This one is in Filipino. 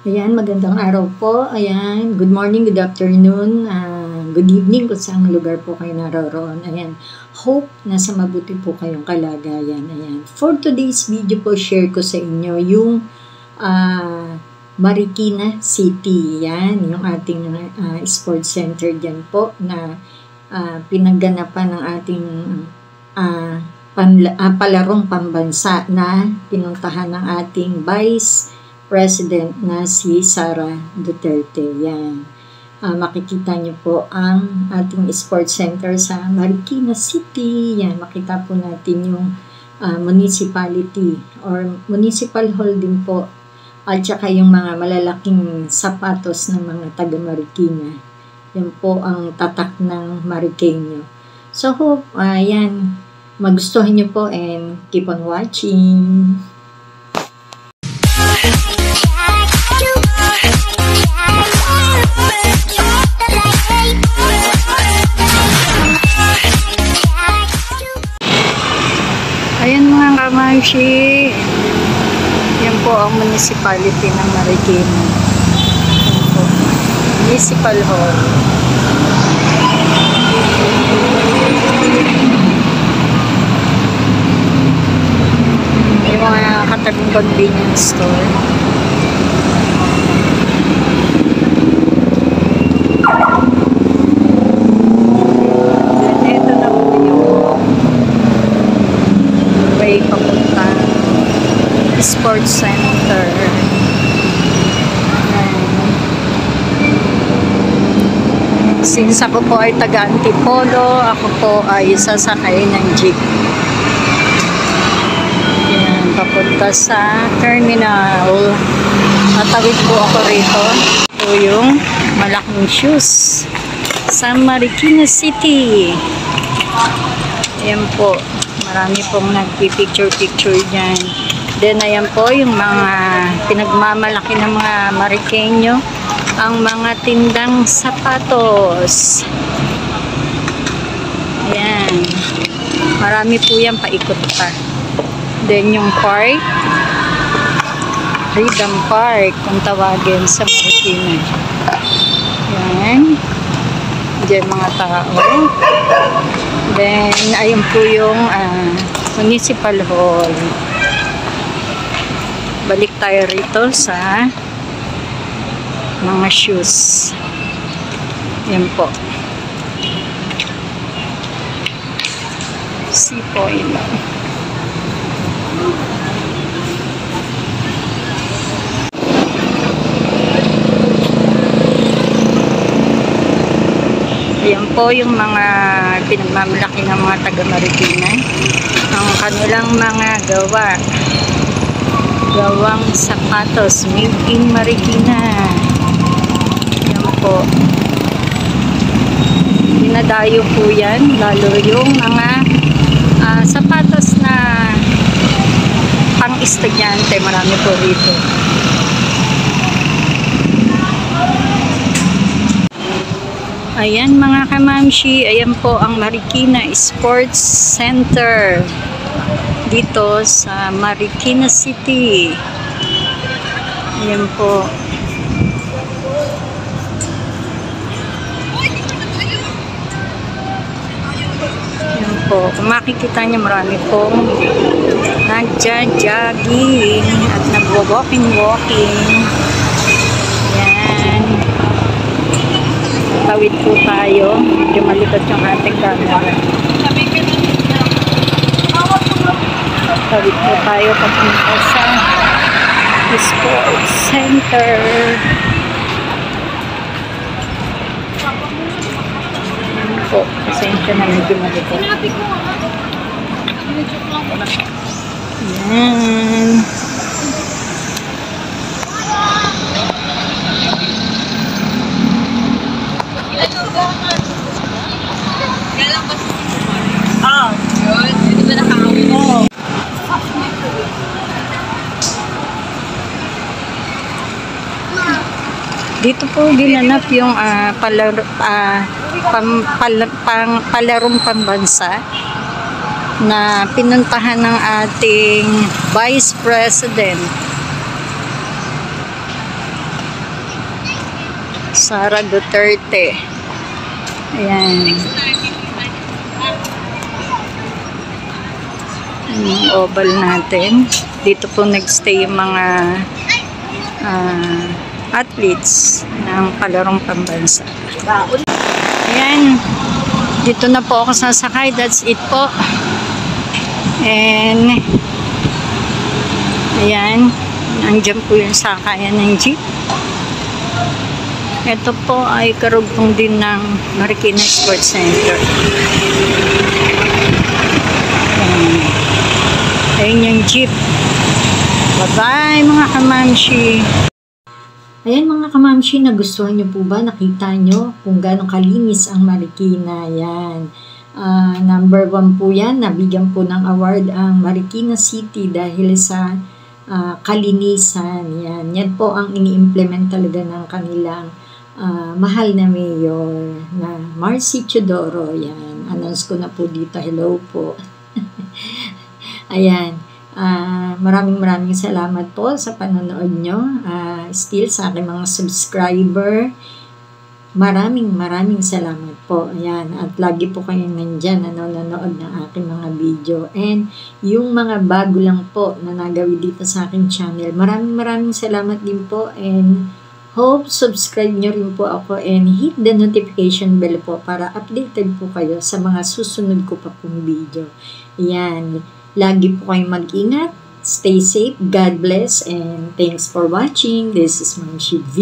Ayan, magandang araw po. Ayan, good morning, good afternoon, good evening kung saan lugar po kayo naroroon. Ayan, hope nasa mabuti po kayong kalagayan. Ayan, for today's video po, share ko sa inyo yung Marikina City. Ayan, yung ating sports center dyan po na pinagganapan ng ating palarong pambansa na pinuntahan ng ating Vice President na si Sara Duterte. Yan. Makikita nyo po ang ating sports center sa Marikina City. Yan. Makita po natin yung municipality or municipal hall din po. At saka yung mga malalaking sapatos ng mga taga Marikina. Yan po ang tatak ng Marikeño. So hope, yan, magustuhan nyo po and keep on watching. Ayan mga kamansi, yan po ang municipality ng Marikina. Municipal Hall. Yung mga katabing convenience store. Papunta sports center. Since ako po ay taga Antipolo, ako po ay sasakay ng jeep. Yan, papunta sa terminal. Tatawid po ako rito. Ito yung malaking shoes sa Marikina City. Ayan po. Marami pong nagpipicture-picture dyan. Then, ayan po yung mga pinagmamalaki ng mga Marikeño. Ang mga tindang sapatos. Ayan. Marami po yan, paikot pa. Then, yung park. Freedom Park, kung tawagin sa Marikina. Ayan. Diyan mga tao. Then, ayun po yung Municipal Hall. Balik tayo rito sa mga shoes. Yan po. Seafoil. Ayan po yung mga pinagmamalaki ng mga taga Marikina. Ang kanilang mga gawang sapatos made in Marikina. Ayan po. Dinadayo po yan, lalo yung mga sapatos na pang-estudyante. Marami po rito. Ayan mga kamamshi, ayan po ang Marikina Sports Center dito sa Marikina City. Ayan po. Ayan po. Kung makikita niyo, marami pong nagja-jogging at nagwo-walking. Tawid po tayo. Medyo malikot yung ating camera. Tawid po tayo papunta sa sports center. Yan po. Pasensya na medyo malikot. Yan. Dito po ginanap yung palarong pambansa na pinuntahan ng ating Vice President. Sara Duterte. Ayan. Yung oval natin. Dito po nagstay yung mga athletes ng palarong pambansa. Ayan. Dito na po ako sasakay. That's it po. And ayan. Nandiyan po yung sakayan ng jeep. Ito po ay karugtong din ng Marikina Sports Center. Ayan yung jeep. Bye-bye mga kamamshi. Ayan mga kamamshi, nagustuhan nyo po ba? Nakita nyo kung gano'ng kalinis ang Marikina. Yan. Number 1 po yan. Nabigyan po ng award ang Marikina City dahil sa kalinisan. Yan po ang ini-implement talaga ng kanilang mahal na mayor na Marcy Teodoro. Yan. Announce ko na po dito. Hello po. Ayan. Maraming salamat po sa panonood nyo. Still sa aking mga subscriber. Maraming salamat po. Ayan. At lagi po kayong nandyan nanonood ng aking mga video. And yung mga bago lang po na nagawi dito sa aking channel. Maraming salamat din po. And hope subscribe nyo rin po ako and hit the notification bell po para updated po kayo sa mga susunod ko pa pong video. Ayan. Lagi po kayong mag-ingat. Stay safe. God bless. And thanks for watching. This is Ma'am Shi V.